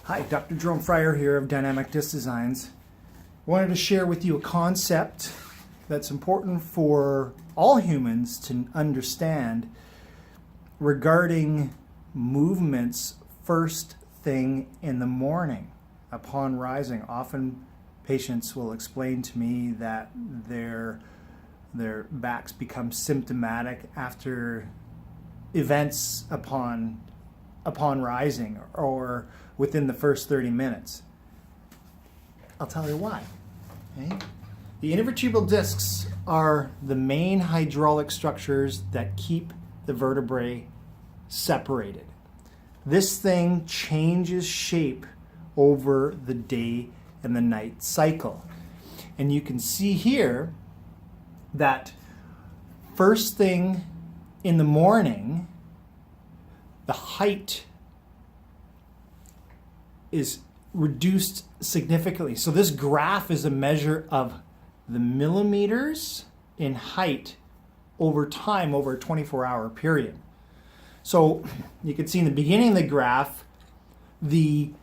Hi, Dr. Jerome Fryer here of Dynamic Disc Designs. Wanted to share with you a concept that's important for all humans to understand regarding movements first thing in the morning upon rising. Often patients will explain to me that their backs become symptomatic after events upon rising or within the first 30 minutes. I'll tell you why. Okay? The intervertebral discs are the main hydraulic structures that keep the vertebrae separated. This thing changes shape over the day and the night cycle. And you can see here that first thing in the morning, the height is reduced significantly. So this graph is a measure of the millimeters in height over time, over a 24-hour period. So you can see in the beginning of the graph, see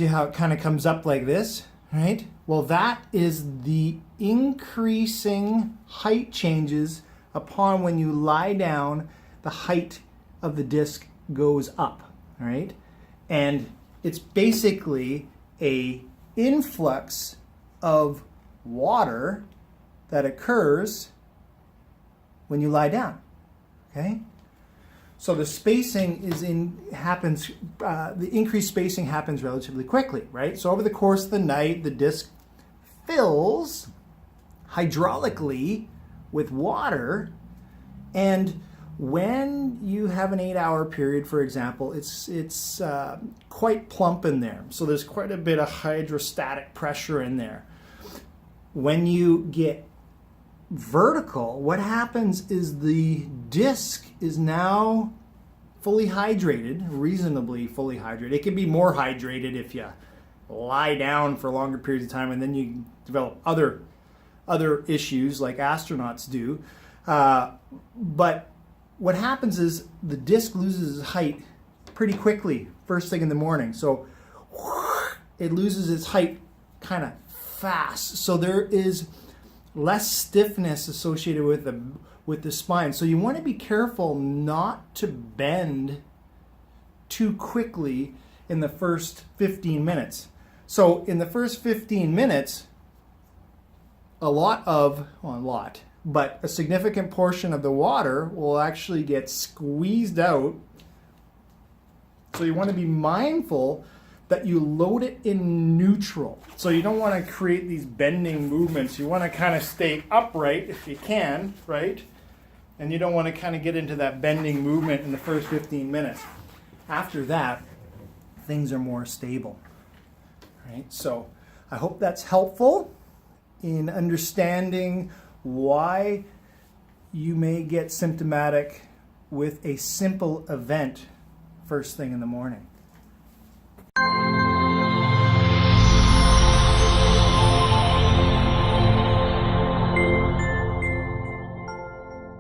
how it kind of comes up like this, right? Well, that is the increasing height changes upon when you lie down, the height of the disc goes up, right? And it's basically a influx of water that occurs when you lie down, okay? So the spacing the increased spacing happens relatively quickly, right? So over the course of the night, the disc fills hydraulically with water, and when you have an 8-hour period, for example, it's quite plump in there. So there's quite a bit of hydrostatic pressure in there. When you get vertical, what happens is the disc is now fully hydrated, reasonably fully hydrated. It can be more hydrated if you lie down for longer periods of time, and then you develop other issues like astronauts do. But what happens is the disc loses its height pretty quickly first thing in the morning. So it loses its height kind of fast. So there is less stiffness associated with the spine. So you want to be careful not to bend too quickly in the first 15 minutes. So in the first 15 minutes, but a significant portion of the water will actually get squeezed out. So you want to be mindful that you load it in neutral. So you don't want to create these bending movements. You want to kind of stay upright if you can, right? And you don't want to kind of get into that bending movement in the first 15 minutes. After that, things are more stable, right? So I hope that's helpful in understanding why you may get symptomatic with a simple event first thing in the morning.